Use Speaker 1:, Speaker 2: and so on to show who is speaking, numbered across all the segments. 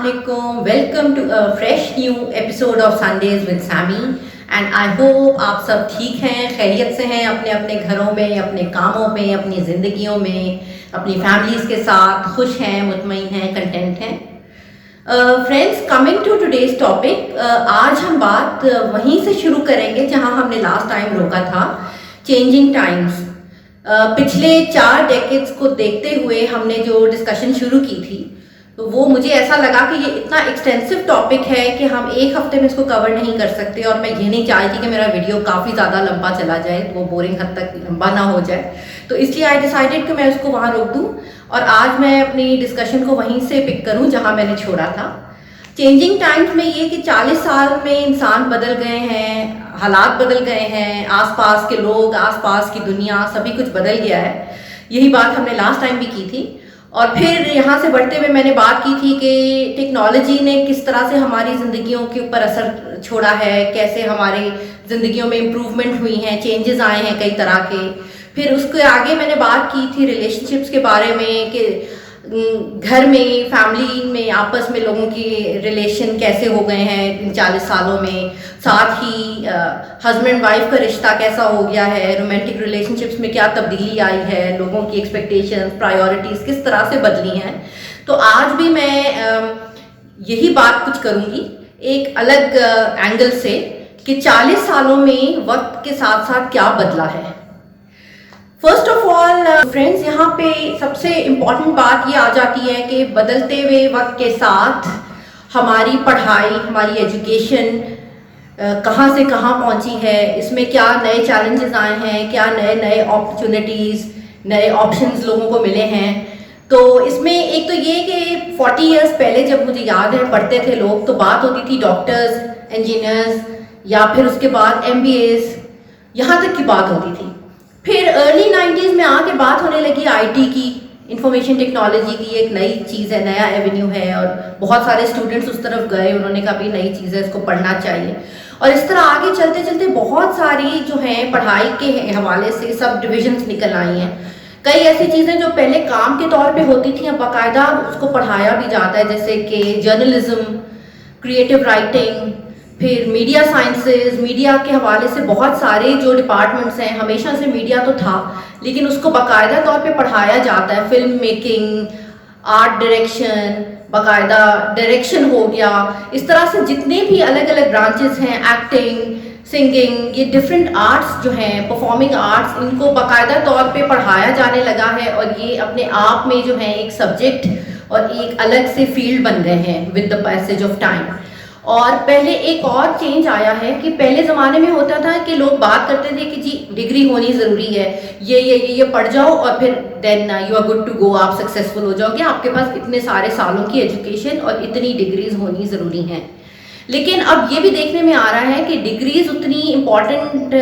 Speaker 1: Assalamualaikum. Welcome to a fresh new episode of Sundays with Sammy. And I hope आप सब ठीक हैं, खैरियत से हैं, अपने अपने घरों में, अपने कामों में, अपनी ज़िंदगियों में, अपनी फैमिलीज़ के साथ खुश हैं, मुतमईन हैं, कंटेंट हैं. Friends, coming to today's topic, आज हम बात वहीं से शुरू करेंगे जहां हमने लास्ट टाइम रोका था, चेंजिंग टाइम्स. पिछले 4 डेकेड्स को देखते हुए हमने जो डिस्कशन शुरू की थी, तो वो मुझे ऐसा लगा कि ये इतना एक्सटेंसिव टॉपिक है कि हम एक हफ्ते में इसको कवर नहीं कर सकते. और मैं ये नहीं चाहती कि मेरा वीडियो काफ़ी ज़्यादा लंबा चला जाए, तो वो बोरिंग हद तक लंबा ना हो जाए. तो इसलिए आई डिसाइडेड कि मैं उसको वहाँ रोक दूँ और आज मैं अपनी डिस्कशन को वहीं से पिक करूँ जहाँ मैंने छोड़ा था. चेंजिंग टाइम्स में ये कि 40 साल में इंसान बदल गए हैं, हालात बदल गए हैं, आसपास के लोग, आसपास की दुनिया, सभी कुछ बदल गया है. यही बात हमने लास्ट टाइम भी की थी. और फिर यहाँ से बढ़ते हुए मैंने बात की थी कि टेक्नोलॉजी ने किस तरह से हमारी ज़िंदगियों के ऊपर असर छोड़ा है, कैसे हमारी ज़िंदगियों में इम्प्रूवमेंट हुई हैं, चेंजेस आए हैं कई तरह के. फिर उसके आगे मैंने बात की थी रिलेशनशिप्स के बारे में कि घर में, फैमिली में, आपस में लोगों की रिलेशन कैसे हो गए हैं इन 40 सालों में. साथ ही हस्बैंड वाइफ का रिश्ता कैसा हो गया है, रोमांटिक रिलेशनशिप्स में क्या तब्दीली आई है, लोगों की एक्सपेक्टेशंस, प्रायोरिटीज़ किस तरह से बदली हैं. तो आज भी मैं यही बात कुछ करूँगी एक अलग एंगल से कि 40 सालों में वक्त के साथ साथ क्या बदला है. फर्स्ट ऑफ ऑल फ्रेंड्स, यहाँ पे सबसे इम्पॉर्टेंट बात ये आ जाती है कि बदलते हुए वक्त के साथ हमारी पढ़ाई, हमारी एजुकेशन कहाँ से कहाँ पहुँची है, इसमें क्या नए चैलेंजेस आए हैं, क्या नए नए अपॉर्चुनिटीज़, नए ऑप्शंस लोगों को मिले हैं. तो इसमें एक तो ये कि 40 इयर्स पहले जब मुझे याद है पढ़ते थे लोग, तो बात होती थी डॉक्टर्स, इंजीनियर्स या फिर उसके बाद MBAs, यहाँ तक की बात होती थी. फिर अर्ली 90s में आके बात होने लगी IT की, इंफॉर्मेशन टेक्नोलॉजी की. एक नई चीज़ है, नया एवेन्यू है और बहुत सारे स्टूडेंट्स उस तरफ गए, उन्होंने कहा भी नई चीज़ है, इसको पढ़ना चाहिए. और इस तरह आगे चलते चलते बहुत सारी जो हैं पढ़ाई के हवाले से सब डिविजन्स निकल आई हैं. कई ऐसी चीज़ें जो पहले काम के तौर पे होती थी, अब बाकायदा उसको पढ़ाया भी जाता है, जैसे कि जर्नलिज्म, क्रिएटिव राइटिंग, फिर मीडिया साइंसेज. मीडिया के हवाले से बहुत सारे जो डिपार्टमेंट्स हैं, हमेशा से मीडिया तो था लेकिन उसको बाकायदा तौर पे पढ़ाया जाता है. फिल्म मेकिंग, आर्ट डायरेक्शन, बाकायदा डायरेक्शन हो गया. इस तरह से जितने भी अलग अलग ब्रांचेस हैं, एक्टिंग, सिंगिंग, ये डिफरेंट आर्ट्स जो हैं, परफॉर्मिंग आर्ट्स, इनको बाकायदा तौर पे पढ़ाया जाने लगा है. और ये अपने आप में जो है एक सब्जेक्ट और एक अलग से फील्ड बन गए हैं with the passage of time. और पहले एक और चेंज आया है कि पहले ज़माने में होता था कि लोग बात करते थे कि जी डिग्री होनी ज़रूरी है, ये पढ़ जाओ और फिर then you are good to go, आप सक्सेसफुल हो जाओगे, आपके पास इतने सारे सालों की एजुकेशन और इतनी डिग्रीज होनी ज़रूरी हैं. लेकिन अब ये भी देखने में आ रहा है कि डिग्रीज उतनी इम्पॉर्टेंट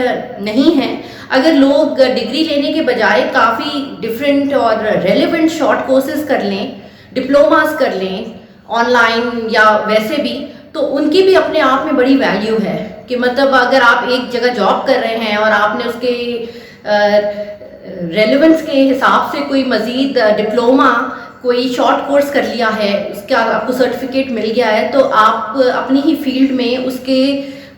Speaker 1: नहीं हैं. अगर लोग डिग्री लेने के बजाय काफ़ी डिफरेंट और रेलिवेंट शॉर्ट कोर्सेज कर लें, डिप्लोमास कर लें ऑनलाइन या वैसे भी, तो उनकी भी अपने आप में बड़ी वैल्यू है. कि मतलब अगर आप एक जगह जॉब कर रहे हैं और आपने उसके रेलेवेंस के हिसाब से कोई मज़ीद डिप्लोमा, कोई शॉर्ट कोर्स कर लिया है, उसका आपको सर्टिफिकेट मिल गया है, तो आप अपनी ही फील्ड में उसके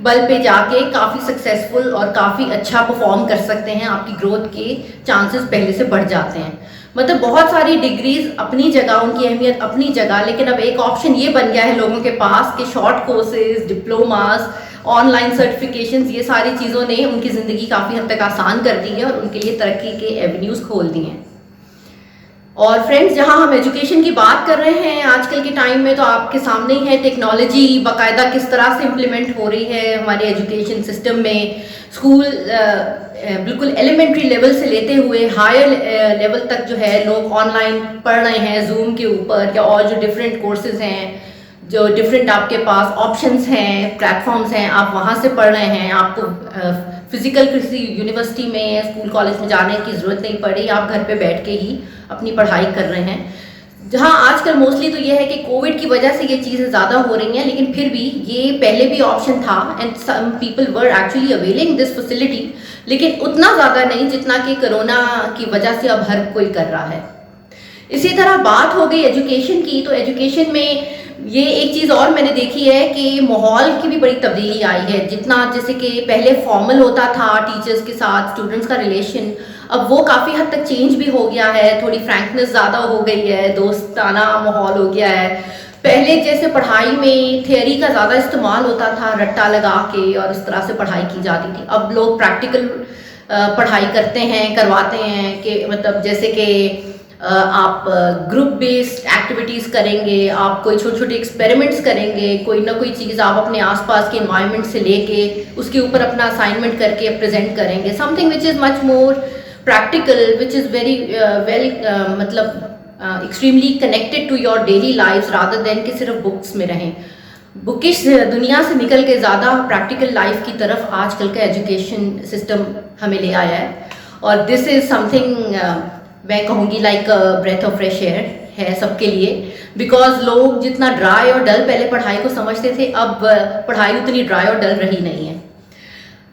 Speaker 1: बल पे जाके काफ़ी सक्सेसफुल और काफ़ी अच्छा परफॉर्म कर सकते हैं. आपकी ग्रोथ के चांसेस पहले से बढ़ जाते हैं. मतलब बहुत सारी डिग्रीज अपनी जगह, उनकी अहमियत अपनी जगह, लेकिन अब एक ऑप्शन ये बन गया है लोगों के पास कि short courses, diplomas, online certifications, ये सारी चीज़ों ने उनकी ज़िंदगी काफ़ी हद तक आसान कर दी है और उनके लिए तरक्की के एवेन्यूज़ खोल दिए हैं. और फ्रेंड्स, जहाँ हम एजुकेशन की बात कर रहे हैं आजकल के टाइम में, तो आपके सामने ही है टेक्नोलॉजी बाकायदा किस तरह से इम्प्लीमेंट हो रही है हमारे एजुकेशन सिस्टम में. स्कूल बिल्कुल एलिमेंट्री लेवल से लेते हुए हायर लेवल तक जो है लोग ऑनलाइन पढ़ रहे हैं, जूम के ऊपर या और जो डिफरेंट कोर्सेज हैं, जो डिफरेंट आपके पास ऑप्शंस हैं, प्लेटफॉर्म्स हैं, आप वहाँ से पढ़ रहे हैं. आपको फिजिकल किसी यूनिवर्सिटी में या स्कूल कॉलेज में जाने की ज़रूरत नहीं पड़ी, आप घर पे बैठ के ही अपनी पढ़ाई कर रहे हैं. जहाँ आजकल मोस्टली तो ये है कि कोविड की वजह से ये चीज़ें ज़्यादा हो रही हैं, लेकिन फिर भी ये पहले भी ऑप्शन था and some people were actually availing this facility, लेकिन उतना ज़्यादा नहीं जितना कि कोरोना की वजह से अब हर कोई कर रहा है. इसी तरह बात हो गई एजुकेशन की, तो एजुकेशन में ये एक चीज़ और मैंने देखी है कि माहौल की भी बड़ी तब्दीली आई है। जितना जैसे कि पहले फॉर्मल होता था टीचर्स के साथ स्टूडेंट्स का रिलेशन, अब वो काफ़ी हद तक चेंज भी हो गया है, थोड़ी फ्रैंकनेस ज़्यादा हो गई है, दोस्ताना माहौल हो गया है। पहले जैसे पढ़ाई में थियरी का ज़्यादा इस्तेमाल होता था, रट्टा लगा के और इस तरह से पढ़ाई की जाती थी। अब लोग प्रैक्टिकल पढ़ाई करते हैं, करवाते हैं कि मतलब जैसे कि आप ग्रुप बेस्ड एक्टिविटीज़ करेंगे, आप कोई छोटे छोटे एक्सपेरिमेंट्स करेंगे, कोई ना कोई चीज़ आप अपने आसपास के इन्वायरमेंट से लेके उसके ऊपर अपना असाइनमेंट करके प्रेजेंट करेंगे, something which is much more practical, which is very well मतलब extremely connected to your daily life rather than कि सिर्फ बुक्स में रहें। बुकिश दुनिया से निकल के ज़्यादा प्रैक्टिकल लाइफ की तरफ आजकल का एजुकेशन सिस्टम हमें ले आया है, और दिस इज़ समथिंग मैं कहूँगी like breath of fresh air है सबके लिए। बिकॉज लोग जितना ड्राई और डल पहले पढ़ाई को समझते थे, अब पढ़ाई उतनी ड्राई और डल रही नहीं है।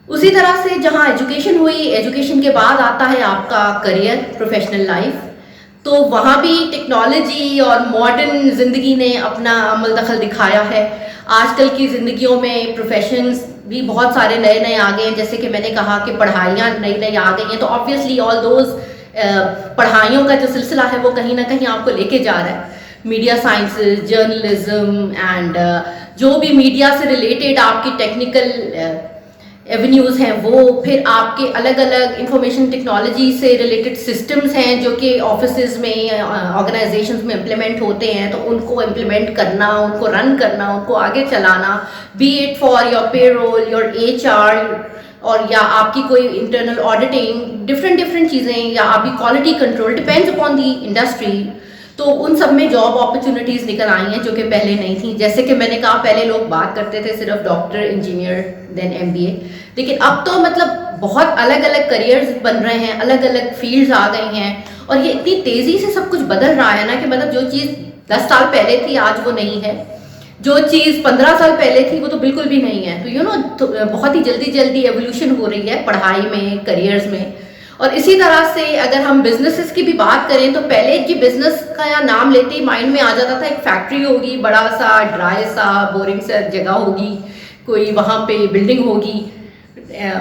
Speaker 1: उसी तरह से जहाँ एजुकेशन हुई, एजुकेशन के बाद आता है आपका करियर, प्रोफेशनल लाइफ, तो वहाँ भी टेक्नोलॉजी और मॉडर्न ज़िंदगी ने अपना अमल दखल दिखाया है। आजकल की ज़िंदगियों में प्रोफेशंस भी बहुत सारे नए नए आ गए हैं। जैसे कि मैंने कहा कि पढ़ाइयाँ नई नई आ गई हैं, तो ऑब्वियसली ऑल दोज पढ़ाइयों का जो सिलसिला है वो कहीं ना कहीं आपको लेके जा रहा है। मीडिया साइंसेज, जर्नलिज्म एंड जो भी मीडिया से रिलेटेड आपकी टेक्निकल एवेन्यूज़ हैं, वो फिर आपके अलग अलग इंफॉर्मेशन टेक्नोलॉजी से रिलेटेड सिस्टम्स हैं जो कि ऑफिसेज में, ऑर्गेनाइजेशंस में इम्प्लीमेंट होते हैं, तो उनको इम्प्लीमेंट करना, उनको रन करना, उनको आगे चलाना, B it for your payroll, your HR, और या आपकी कोई इंटरनल ऑडिटिंग, डिफरेंट चीज़ें, या आपकी quality control, depends upon the industry. तो उन सब में जॉब अपॉर्चुनिटीज़ निकल आई हैं जो कि पहले नहीं थी। जैसे कि मैंने कहा, पहले लोग बात करते थे सिर्फ डॉक्टर, इंजीनियर, देन MBA, लेकिन अब तो मतलब बहुत अलग अलग करियर्स बन रहे हैं, अलग अलग फील्ड्स आ गई हैं, और ये इतनी तेज़ी से सब कुछ बदल रहा है ना कि मतलब जो चीज़ 10 साल पहले थी आज वो नहीं है, जो चीज़ 15 साल पहले थी वो तो बिल्कुल भी नहीं है। तो बहुत ही जल्दी जल्दी एवोल्यूशन हो रही है पढ़ाई में, करियर्स में। और इसी तरह से अगर हम बिजनेसेस की भी बात करें, तो पहले जी बिजनेस का या नाम लेते ही माइंड में आ जाता था एक फैक्ट्री होगी, बड़ा सा ड्राई सा बोरिंग सा जगह होगी, कोई वहाँ पे बिल्डिंग होगी,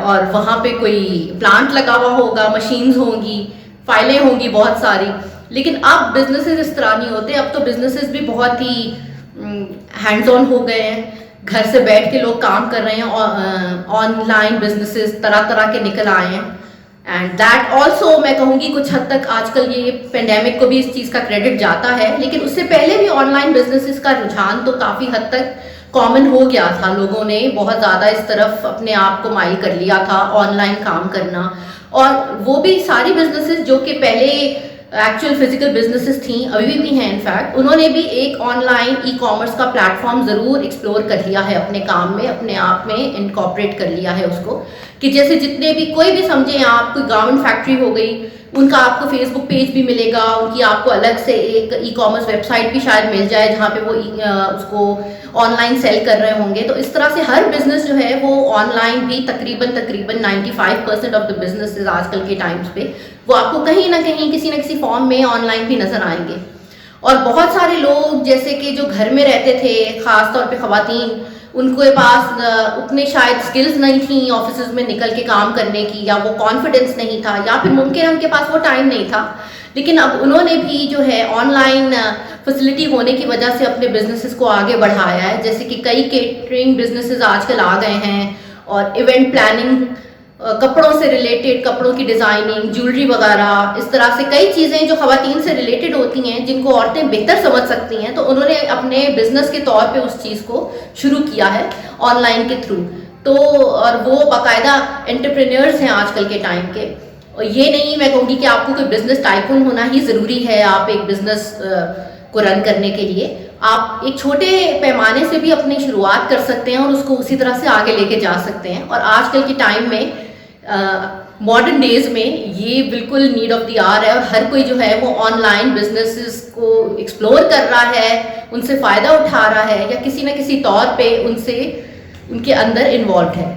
Speaker 1: और वहाँ पे कोई प्लांट लगा हुआ होगा, मशीन्स होंगी, फाइलें होंगी बहुत सारी। लेकिन अब बिजनेसेस इस तरह नहीं होते। अब तो बिजनेसेस भी बहुत ही हैंड्स ऑन हो गए हैं, घर से बैठ के लोग काम कर रहे हैं, ऑनलाइन बिजनेसेस तरह तरह के निकल आए हैं। एंड दैट ऑल्सो मैं कहूँगी कुछ हद तक आजकल ये पेंडेमिक को भी इस चीज़ का क्रेडिट जाता है, लेकिन उससे पहले भी ऑनलाइन बिजनेसेस का रुझान तो काफ़ी हद तक कॉमन हो गया था। लोगों ने बहुत ज़्यादा इस तरफ अपने आप को माइल कर लिया था, ऑनलाइन काम करना। और वो भी सारी बिजनेसेस जो कि पहले एक्चुअल फिजिकल बिजनेसेस थी, अभी भी हैं इनफैक्ट, उन्होंने भी एक ऑनलाइन ई-कॉमर्स का प्लेटफॉर्म ज़रूर एक्सप्लोर कर लिया है अपने काम में, अपने आप में इनकॉर्पोरेट कर लिया है उसको। कि जैसे जितने भी, कोई भी समझें आप, कोई गारमेंट फैक्ट्री हो गई, उनका आपको फेसबुक पेज भी मिलेगा, उनकी आपको अलग से एक ई-कॉमर्स वेबसाइट भी शायद मिल जाए जहाँ पे वो उसको ऑनलाइन सेल कर रहे होंगे। तो इस तरह से हर बिजनेस जो है वो ऑनलाइन भी तकरीबन 95% ऑफ द बिजनेसेस आजकल के टाइम्स पे वो आपको कहीं ना कहीं किसी न किसी फॉर्म में ऑनलाइन भी नजर आएंगे। और बहुत सारे लोग जैसे कि जो घर में रहते थे, ख़ास तौर पे ख़वातीन, उनके पास उतने शायद स्किल्स नहीं थी ऑफिस में निकल के काम करने की, या वो कॉन्फिडेंस नहीं था, या फिर मुमकिन उनके पास वो टाइम नहीं था। लेकिन अब उन्होंने भी जो है ऑनलाइन फैसिलिटी होने की वजह से अपने बिजनेसेस को आगे बढ़ाया है। जैसे कि कई केटरिंग बिजनेसेस आजकल आ गए हैं, और इवेंट प्लानिंग, कपड़ों से रिलेटेड, कपड़ों की डिज़ाइनिंग, ज्वेलरी वगैरह, इस तरह से कई चीज़ें जो ख़वातीन से रिलेटेड होती हैं, जिनको औरतें बेहतर समझ सकती हैं, तो उन्होंने अपने बिजनेस के तौर पे उस चीज़ को शुरू किया है ऑनलाइन के थ्रू। तो और वो बाकायदा एंटरप्रेन्योर्स हैं आजकल के टाइम के। और ये नहीं मैं कहूँगी कि आपको कोई बिजनेस टाइकून होना ही ज़रूरी है आप एक बिजनेस को रन करने के लिए। आप एक छोटे पैमाने से भी अपनी शुरुआत कर सकते हैं और उसको उसी तरह से आगे लेके जा सकते हैं। और आजकल के टाइम में मॉडर्न डेज में ये बिल्कुल नीड ऑफ द आवर है, और हर कोई जो है वो ऑनलाइन बिजनेसेस को एक्सप्लोर कर रहा है, उनसे फ़ायदा उठा रहा है, या किसी न किसी तौर पे उनसे उनके अंदर इन्वॉल्व है।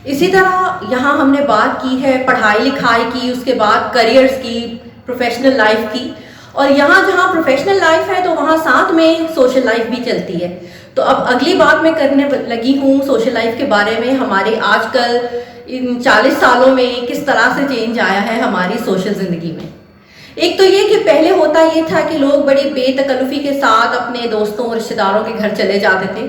Speaker 1: इसी तरह यहाँ हमने बात की है पढ़ाई लिखाई की, उसके बाद करियर्स की, प्रोफेशनल लाइफ की। और यहाँ जहाँ प्रोफेशनल लाइफ है तो वहाँ साथ में सोशल लाइफ भी चलती है। तो अब अगली बात मैं करने लगी हूँ सोशल लाइफ के बारे में, हमारे आजकल इन 40 सालों में किस तरह से चेंज आया है हमारी सोशल ज़िंदगी में। एक तो ये कि पहले होता ये था कि लोग बड़ी बेतकल्लुफ़ी के साथ अपने दोस्तों और रिश्तेदारों के घर चले जाते थे।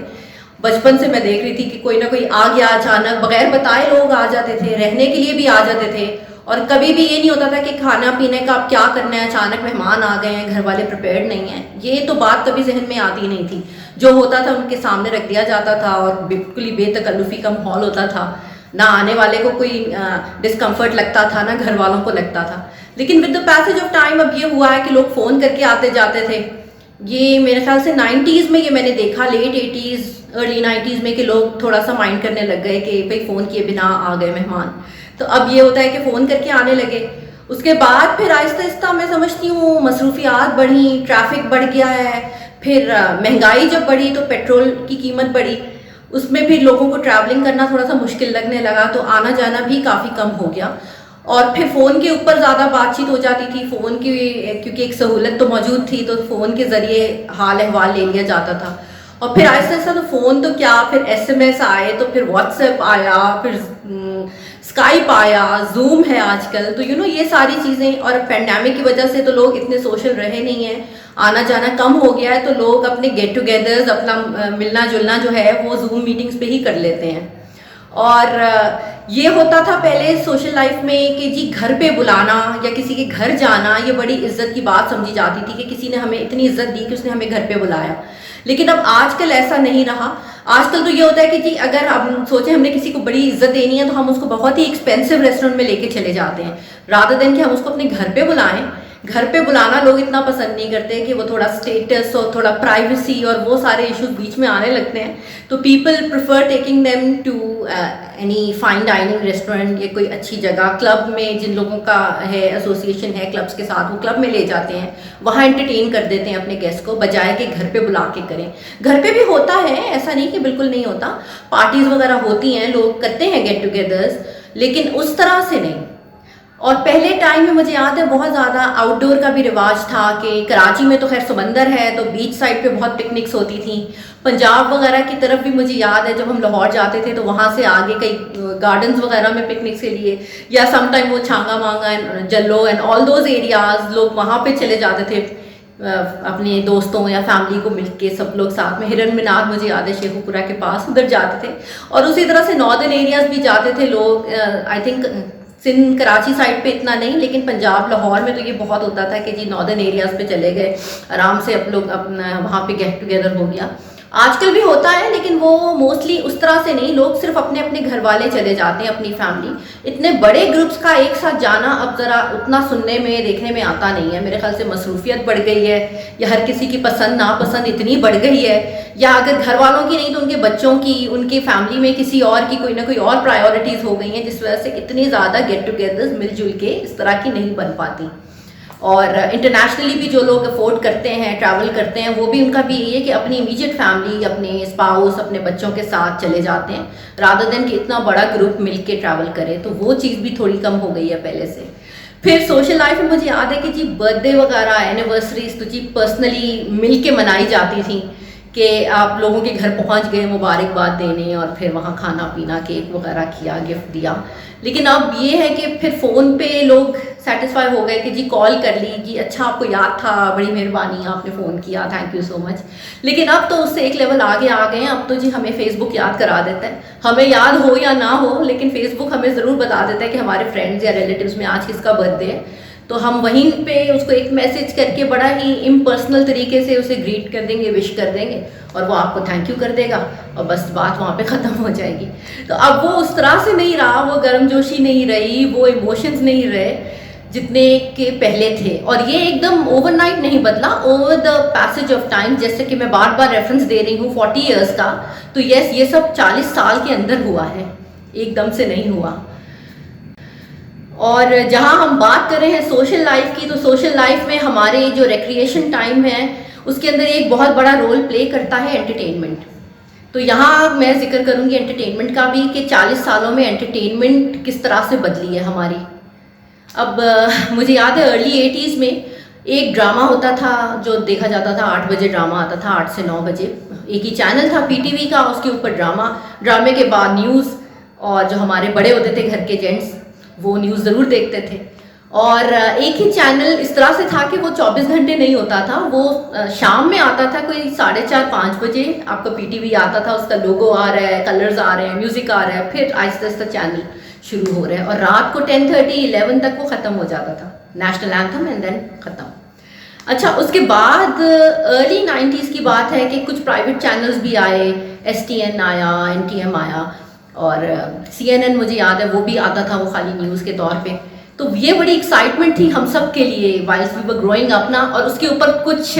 Speaker 1: बचपन से मैं देख रही थी कि कोई ना कोई आ गया अचानक, बगैर बताए लोग आ जाते थे, रहने के लिए भी आ जाते थे, और कभी भी ये नहीं होता था कि खाना पीने का अब क्या करना है, अचानक मेहमान आ गए हैं, घर वाले प्रिपेयर्ड नहीं हैं। ये तो बात कभी जहन में आती नहीं थी। जो होता था उनके सामने रख दिया जाता था और बिल्कुल ही बेतकल्लुफ़ी का माहौल होता था। ना आने वाले को कोई डिस्कम्फर्ट लगता था, ना घर वालों को लगता था। लेकिन with the passage of time अब ये हुआ है कि लोग फ़ोन करके आते जाते थे। ये मेरे ख्याल से 90s में ये मैंने देखा, लेट 80s अर्ली 90s में, कि लोग थोड़ा सा माइंड करने लग गए कि भाई फ़ोन किए बिना आ गए मेहमान। तो अब ये होता है कि फ़ोन करके आने लगे। उसके बाद फिर आहिस्ता आहिस्ता मैं समझती हूँ मसरूफियात बढ़ी, ट्रैफिक बढ़ गया है, फिर महंगाई जब बढ़ी तो पेट्रोल की कीमत बढ़ी, उसमें फिर लोगों को ट्रैवलिंग करना थोड़ा सा मुश्किल लगने लगा, तो आना जाना भी काफ़ी कम हो गया। और फिर फ़ोन के ऊपर ज़्यादा बातचीत हो जाती थी, फ़ोन की क्योंकि एक सहूलत तो मौजूद थी, तो फ़ोन के ज़रिए हाल अहवाल ले लिया जाता था। और फिर आहिस्ता आहिस्ता तो फ़ोन तो क्या, फिर SMS आए, तो फिर व्हाट्सएप आया, फिर स्काइप आया, जूम है आजकल, तो ये सारी चीज़ें। और पैंडेमिक की वजह से तो लोग इतने सोशल रहे नहीं हैं, आना जाना कम हो गया है, तो लोग अपने गेट टुगेदर्स, अपना मिलना जुलना जो है वो जूम मीटिंग्स पे ही कर लेते हैं। और ये होता था पहले सोशल लाइफ में कि जी घर पे बुलाना या किसी के घर जाना ये बड़ी इज्जत की बात समझी जाती थी कि किसी ने हमें इतनी इज्जत दी कि उसने हमें घर पे बुलाया। लेकिन अब आजकल ऐसा नहीं रहा। आजकल तो ये होता है कि जी अगर हम सोचें हमने किसी को बड़ी इज्जत देनी है तो हम उसको बहुत ही एक्सपेंसिव रेस्टोरेंट में लेके चले जाते हैं, रादर देन कि हम उसको अपने घर पे बुलाएं। घर पे बुलाना लोग इतना पसंद नहीं करते कि वो थोड़ा स्टेटस और थोड़ा प्राइवेसी और वो सारे इश्यूज बीच में आने लगते हैं। तो people prefer taking them to any fine dining restaurant या कोई अच्छी जगह, क्लब में जिन लोगों का है एसोसिएशन है क्लब्स के साथ, वो क्लब में ले जाते हैं, वहाँ एंटरटेन कर देते हैं अपने गेस्ट को, बजाय कि घर पे बुला के करें। घर पे भी होता है, ऐसा नहीं कि बिल्कुल नहीं होता, पार्टीज़ वगैरह होती हैं, लोग करते हैं गेट टुगेदर्स, लेकिन उस तरह से नहीं। और पहले टाइम में मुझे याद है बहुत ज़्यादा आउटडोर का भी रिवाज था कि कराची में तो खैर समंदर है तो बीच साइड पे बहुत पिकनिक्स होती थी। पंजाब वगैरह की तरफ भी मुझे याद है जब हम लाहौर जाते थे तो वहाँ से आगे कई गार्डन्स वगैरह में पिकनिक्स के लिए, या समटाइम वो छांगा मांगा and जल्लो and all those areas, लोग वहाँ पे चले जाते थे अपने दोस्तों या फैमिली को मिलके सब लोग साथ में। हिरन मीनार मुझे याद है शेखुपुरा के पास, उधर जाते थे। और उसी तरह से नॉर्दर्न एरियाज भी जाते थे लोग। I think Sindh Karachi side पे इतना नहीं, लेकिन पंजाब लाहौर में तो ये बहुत होता था कि जी नॉर्दर्न एरियाज पे चले गए, आराम से आप लोग अपना वहाँ पे गेट टुगेदर हो गया। आजकल भी होता है लेकिन वो मोस्टली उस तरह से नहीं, लोग सिर्फ अपने अपने घर वाले चले जाते हैं, अपनी फैमिली। इतने बड़े ग्रुप्स का एक साथ जाना अब ज़रा उतना सुनने में देखने में आता नहीं है। मेरे ख्याल से मसरूफियत बढ़ गई है, या हर किसी की पसंद नापसंद इतनी बढ़ गई है, या अगर घर वालों की नहीं तो उनके बच्चों की, उनके फैमिली में किसी और की कोई ना कोई और प्रायोरिटीज़ हो गई हैं, जिस वजह से इतनी ज़्यादा गेट टुगेदर्स मिलजुल के इस तरह की नहीं बन पाती। और इंटरनेशनली भी जो लोग अफोर्ड करते हैं, ट्रैवल करते हैं, वो भी उनका भी ये है कि अपनी इमीडिएट फैमिली, अपने स्पाउस, अपने बच्चों के साथ चले जाते हैं, रादर देन कि इतना बड़ा ग्रुप मिल के ट्रैवल करे। तो वो चीज़ भी थोड़ी कम हो गई है पहले से। फिर सोशल लाइफ में मुझे याद है कि जी बर्थडे वगैरह, एनिवर्सरीज तो जी पर्सनली मिल के मनाई जाती थी कि आप लोगों के घर पहुंच गए मुबारकबाद देने, और फिर वहाँ खाना पीना, केक वगैरह किया, गिफ्ट दिया। लेकिन अब ये है कि फिर फ़ोन पे लोग सेटिस्फाई हो गए कि जी कॉल कर ली, जी अच्छा आपको याद था, बड़ी मेहरबानी आपने फ़ोन किया, थैंक यू सो मच। लेकिन अब तो उससे एक लेवल आगे आ गए हैं। अब तो जी हमें फेसबुक याद करा देता है, हमें याद हो या ना हो, लेकिन फेसबुक हमें ज़रूर बता देता है कि हमारे फ्रेंड्स या रिलेटिव्स में आज किसका बर्थडे है। तो हम वहीं पे उसको एक मैसेज करके बड़ा ही इम्पर्सनल तरीके से उसे ग्रीट कर देंगे, विश कर देंगे, और वो आपको थैंक यू कर देगा, और बस बात वहाँ पे ख़त्म हो जाएगी। तो अब वो उस तरह से नहीं रहा, वो गर्मजोशी नहीं रही, वो इमोशंस नहीं रहे जितने के पहले थे। और ये एकदम ओवरनाइट नहीं बदला, over the passage of time. जैसे कि मैं बार बार रेफरेंस दे रही हूँ 40 ईयर्स का, तो यस ये सब 40 साल के अंदर हुआ है, एकदम से नहीं हुआ। और जहाँ हम बात कर रहे हैं सोशल लाइफ की, तो सोशल लाइफ में हमारे जो रिक्रिएशन टाइम है उसके अंदर एक बहुत बड़ा रोल प्ले करता है एंटरटेनमेंट। तो यहाँ मैं जिक्र करूँगी एंटरटेनमेंट का भी कि 40 सालों में एंटरटेनमेंट किस तरह से बदली है हमारी। अब मुझे याद है अर्ली 80s में एक ड्रामा होता था जो देखा जाता था, 8 बजे ड्रामा आता था, 8 से 9 बजे। एक ही चैनल था पीटीवी का, उसके ऊपर ड्रामा, ड्रामे के बाद न्यूज़, और जो हमारे बड़े होते थे घर के जेंट्स वो न्यूज़ ज़रूर देखते थे। और एक ही चैनल इस तरह से था कि वो 24 घंटे नहीं होता था, वो शाम में आता था, कोई 4:30-5 बजे आपका पीटीवी आता था, उसका लोगो आ रहा है, कलर्स आ रहे हैं, म्यूज़िक आ रहा है, फिर आहिस्ता आहिस्ता चैनल शुरू हो रहा है, और रात को 10:30-11 तक वो ख़त्म हो जाता था, नेशनल एंथम, एंड देन ख़त्म। अच्छा, उसके बाद अर्ली 90s की बात है कि कुछ प्राइवेट चैनल्स भी आए, STN आया, NTM आया, और CNN मुझे याद है वो भी आता था, वो खाली न्यूज़ के तौर पे। तो ये बड़ी एक्साइटमेंट थी हम सब के लिए वाइल्स वी वर ग्रोइंग अप ना। और उसके ऊपर कुछ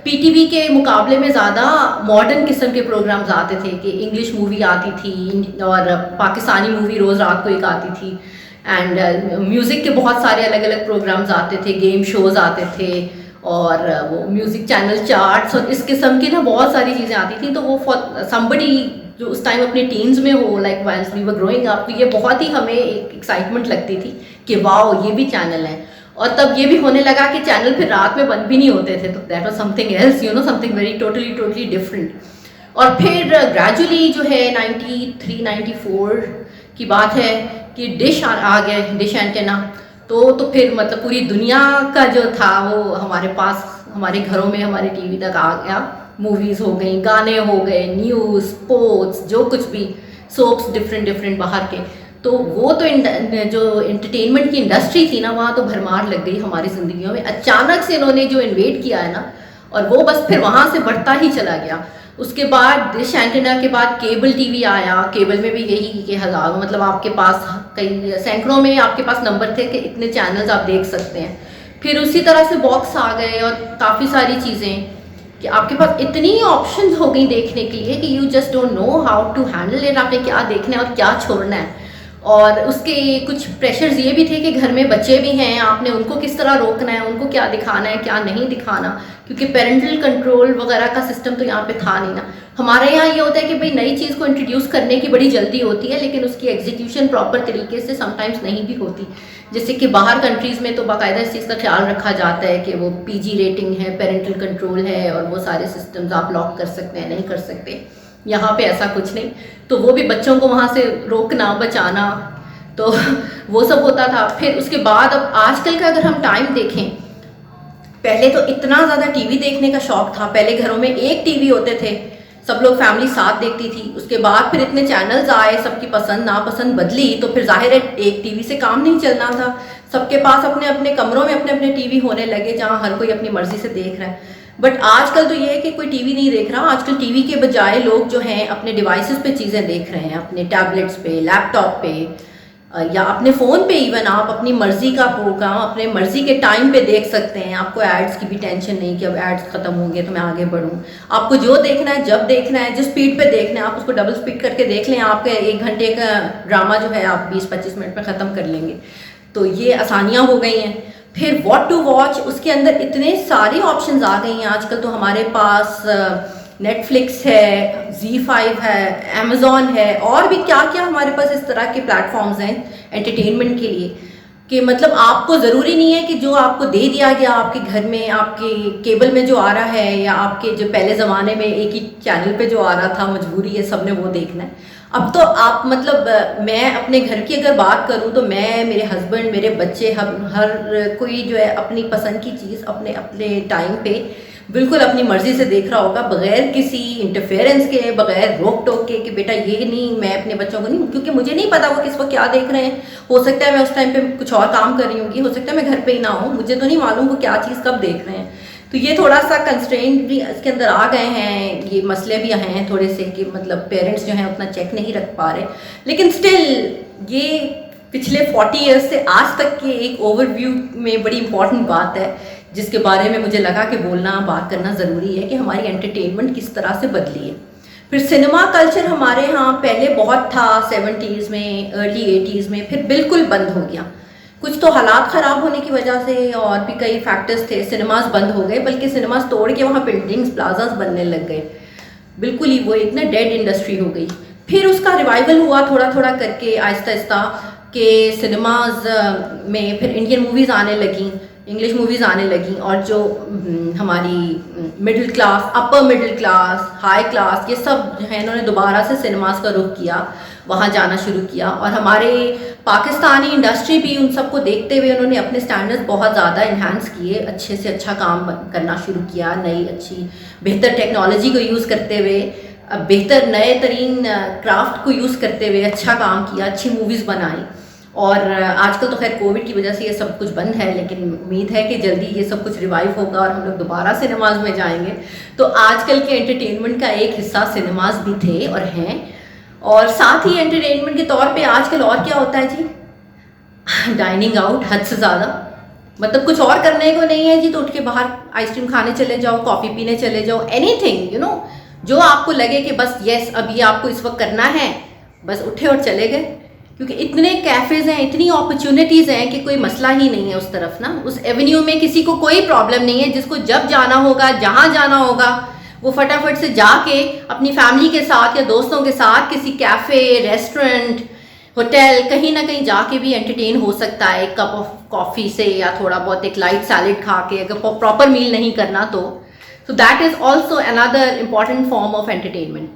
Speaker 1: पीटीवी के मुकाबले में ज़्यादा मॉडर्न किस्म के प्रोग्राम्स आते थे, कि इंग्लिश मूवी आती थी और पाकिस्तानी मूवी रोज़ रात को एक आती थी, एंड म्यूज़िक के बहुत सारे अलग अलग प्रोग्राम्स आते थे, गेम शोज़ आते थे, और वो म्यूज़िक चैनल चार्ट्स और इस किस्म की ना बहुत सारी चीज़ें आती थी। तो वो फॉर समबडी जो उस टाइम अपने टीन्स में हो, like whiles we were growing up, तो ये बहुत ही हमें एक एक्साइटमेंट लगती थी कि वाओ ये भी चैनल है। और तब ये भी होने लगा कि चैनल फिर रात में बंद भी नहीं होते थे, तो that was something else, you know, something very totally different. और फिर ग्रेजुअली जो है 93-94 की बात है कि डिश आ गए, डिश एंटेना। तो फिर मतलब पूरी दुनिया का जो था वो हमारे पास, हमारे घरों में, हमारे टीवी तक आ गया। मूवीज़ हो गई, गाने हो गए, न्यूज़, स्पोर्ट्स, जो कुछ भी, सोप्स डिफरेंट बाहर के। तो वो तो जो एंटरटेनमेंट की इंडस्ट्री थी ना, वहाँ तो भरमार लग गई हमारी ज़िंदगियों में। अचानक से इन्होंने जो इन्वेट किया है ना, और वो बस फिर वहाँ से बढ़ता ही चला गया। उसके बाद डिश एंटेना के बाद केबल टीवी आया। केबल में भी यही कि हज़ारों, मतलब आपके पास कई सैकड़ों में आपके पास नंबर थे कि इतने चैनल्स आप देख सकते हैं। फिर उसी तरह से बॉक्स आ गए और काफ़ी सारी चीज़ें, कि आपके पास इतनी ऑप्शंस हो गई देखने के लिए कि you just don't know how to handle it, आपने क्या देखना है और क्या छोड़ना है। और उसके कुछ प्रेशर्स ये भी थे कि घर में बच्चे भी हैं, आपने उनको किस तरह रोकना है, उनको क्या दिखाना है, क्या नहीं दिखाना, क्योंकि पेरेंटल कंट्रोल वगैरह का सिस्टम तो यहाँ पे था नहीं ना। हमारे यहाँ ये होता है कि भाई नई चीज़ को इंट्रोड्यूस करने की बड़ी जल्दी होती है, लेकिन उसकी एग्जीक्यूशन प्रॉपर तरीके से समटाइम्स नहीं भी होती। जैसे कि बाहर कंट्रीज़ में तो बाकायदा इस चीज़ का ख्याल रखा जाता है कि वो PG रेटिंग है, पेरेंटल कंट्रोल है, और वो सारे सिस्टम्स आप लॉक कर सकते हैं, नहीं कर सकते। यहाँ पे ऐसा कुछ नहीं, तो वो भी बच्चों को वहाँ से रोकना, बचाना, तो वो सब होता था। फिर उसके बाद अब आजकल का अगर हम टाइम देखें, पहले तो इतना ज़्यादा टीवी देखने का शौक था। पहले घरों में एक टीवी होते थे, सब लोग फैमिली साथ देखती थी। उसके बाद फिर इतने चैनल्स आए, सबकी पसंद नापसंद बदली, तो फिर जाहिर है एक टीवी से काम नहीं चलना था। सबके पास अपने अपने कमरों में अपने अपने टीवी होने लगे, जहाँ हर कोई अपनी मर्जी से देख रहा है। बट आजकल तो ये है कि कोई टीवी नहीं देख रहा। आजकल टीवी के बजाय लोग जो हैं अपने डिवाइसेस पे चीज़ें देख रहे हैं, अपने टैबलेट्स पे, लैपटॉप पे, या अपने फ़ोन पे। इवन आप अपनी मर्ज़ी का प्रोग्राम अपने मर्ज़ी के टाइम पे देख सकते हैं। आपको एड्स की भी टेंशन नहीं कि अब एड्स ख़त्म होंगे तो मैं आगे बढ़ूँ। आपको जो देखना है, जब देखना है, जिस स्पीड पे देखना है, आप उसको डबल स्पीड करके देख लें। आपका 1 घंटे का ड्रामा जो है आप 20-25 मिनट में ख़त्म कर लेंगे। तो ये आसानियाँ हो गई हैं। फिर व्हाट टू वॉच, उसके अंदर इतने सारे ऑप्शंस आ गई हैं आजकल। तो हमारे पास नेटफ्लिक्स है, Z5 है, अमेज़ॉन है, और भी क्या क्या हमारे पास इस तरह के प्लेटफॉर्म्स हैं एंटरटेनमेंट के लिए, कि मतलब आपको ज़रूरी नहीं है कि जो आपको दे दिया गया आपके घर में, आपके केबल में जो आ रहा है, या आपके जो पहले ज़माने में एक ही चैनल पे जो आ रहा था, मजबूरी है सबने वो देखना है। अब तो आप मतलब मैं अपने घर की अगर बात करूं तो मैं, मेरे हस्बैंड, मेरे बच्चे, हम हर कोई जो है अपनी पसंद की चीज़ अपने अपने टाइम पे बिल्कुल अपनी मर्ज़ी से देख रहा होगा, बगैर किसी इंटरफेरेंस के, बगैर रोक टोक के कि बेटा ये नहीं, मैं अपने बच्चों को नहीं, क्योंकि मुझे नहीं पता वो किस वक्त क्या देख रहे हैं। हो सकता है मैं उस टाइम पे कुछ और काम कर रही होंगी, हो सकता है मैं घर पे ही ना हूँ, मुझे तो नहीं मालूम वो क्या चीज़ कब देख रहे हैं। तो ये थोड़ा सा कंस्ट्रेंट भी इसके अंदर आ गए हैं, ये मसले भी हैं थोड़े से, कि मतलब पेरेंट्स जो हैं उतना चेक नहीं रख पा रहे। लेकिन स्टिल ये पिछले 40 ईयर्स से आज तक के एक ओवरव्यू में बड़ी इंपॉर्टेंट बात है, जिसके बारे में मुझे लगा कि बोलना, बात करना ज़रूरी है, कि हमारी एंटरटेनमेंट किस तरह से बदली है। फिर सिनेमा कल्चर हमारे यहाँ पहले बहुत था, 70s में, अर्ली 80s में, फिर बिल्कुल बंद हो गया। कुछ तो हालात ख़राब होने की वजह से, और भी कई फैक्टर्स थे, सिनेमास बंद हो गए, बल्कि सिनेमास तोड़ के वहाँ बिल्डिंग्स, प्लाजास बनने लग गए। बिल्कुल ही वो एक ना डेड इंडस्ट्री हो गई। फिर उसका रिवाइवल हुआ थोड़ा थोड़ा करके, आहिस्ता आहिस्ता, के सिनेमाज में फिर इंडियन मूवीज़ आने लगी। इंग्लिश मूवीज़ आने लगी, और जो हमारी middle class, upper middle class, high class, ये सब जो है इन्होंने दोबारा से सिनेमास का रुख किया, वहाँ जाना शुरू किया। और हमारे पाकिस्तानी इंडस्ट्री भी उन सबको देखते हुए उन्होंने अपने स्टैंडर्ड्स बहुत ज़्यादा इन्हांस किए, अच्छे से अच्छा काम करना शुरू किया, नई अच्छी बेहतर टेक्नोलॉजी को यूज़ करते हुए, बेहतर नए तरीन क्राफ्ट को यूज़ करते हुए अच्छा काम किया, अच्छी मूवीज़ बनाई। और आजकल तो खैर कोविड की वजह से ये सब कुछ बंद है, लेकिन उम्मीद है कि जल्दी ये सब कुछ रिवाइव होगा और हम लोग दोबारा सिनेमाज में जाएंगे। तो आजकल के एंटरटेनमेंट का एक हिस्सा सिनेमाज भी थे और हैं। और साथ ही एंटरटेनमेंट के तौर पे आजकल और क्या होता है जी, डाइनिंग आउट हद से ज़्यादा, मतलब कुछ और करने को नहीं है जी, तो उठ के बाहर आइसक्रीम खाने चले जाओ, कॉफ़ी पीने चले जाओ, एनीथिंग, यू नो, जो आपको लगे कि बस यस अब ये आपको इस वक्त करना है, बस उठे और चले गए। क्योंकि इतने कैफ़ेज़ हैं, इतनी अपॉर्चुनिटीज़ हैं कि कोई मसला ही नहीं है उस तरफ ना, उस एवेन्यू में किसी को कोई प्रॉब्लम नहीं है। जिसको जब जाना होगा, जहाँ जाना होगा, वो फटाफट से जाके अपनी फैमिली के साथ या दोस्तों के साथ किसी कैफ़े, रेस्टोरेंट, होटल, कहीं ना कहीं जाके भी एंटरटेन हो सकता है, एक कप ऑफ कॉफ़ी से या थोड़ा बहुत एक लाइट सैलेड खा के, अगर प्रॉपर मील नहीं करना तो that is also another important form of entertainment.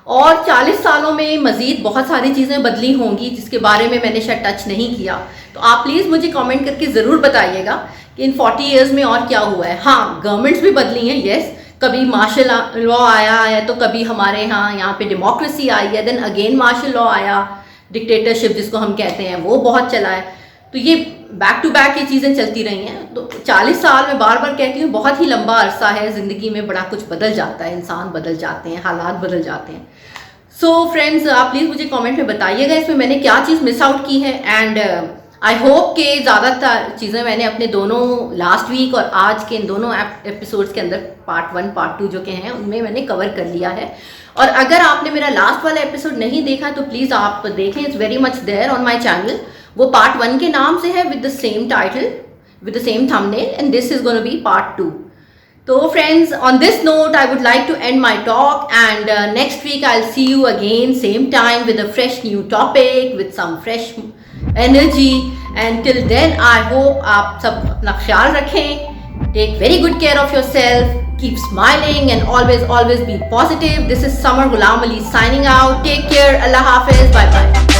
Speaker 1: और 40 सालों में मज़ीद बहुत सारी चीज़ें बदली होंगी जिसके बारे में मैंने शायद टच नहीं किया, तो आप प्लीज़ मुझे कमेंट करके ज़रूर बताइएगा कि इन 40 इयर्स में और क्या हुआ है। हाँ, गवर्नमेंट्स भी बदली हैं, येस, कभी मार्शल लॉ आया है, तो कभी हमारे यहाँ पे डेमोक्रेसी आई है, देन अगेन मार्शल लॉ आया, डिक्टेटरशिप जिसको हम कहते हैं, वो बहुत चला है। तो ये बैक टू बैक ये चीज़ें चलती रही हैं। तो 40 साल में बार बार कहती हूँ, बहुत ही लंबा अरसा है, ज़िंदगी में बड़ा कुछ बदल जाता है, इंसान बदल जाते हैं, हालात बदल जाते हैं। सो फ्रेंड्स, आप प्लीज़ मुझे कमेंट में बताइएगा इसमें मैंने क्या चीज़ मिस आउट की है। एंड आई होप कि ज़्यादातर चीज़ें मैंने अपने दोनों लास्ट वीक और आज के इन दोनों एपिसोड्स के अंदर पार्ट 1 पार्ट 2 जो के हैं उनमें मैंने कवर कर लिया है। और अगर आपने मेरा लास्ट वाला एपिसोड नहीं देखा तो प्लीज़ आप देखें, it's very much there on my channel. वो पार्ट 1 के नाम से है, with the same title, with the same thumbnail, and this is gonna be part 2. So friends, on this note I would like to end my talk, and next week I'll see you again same time with a fresh new topic with some fresh energy. And till then I hope आप सब अपना ख्याल रखें, take very good care of yourself, keep smiling and always be positive. This is Samar Ghulam Ali signing out. Take care. Allah Hafiz. Bye bye.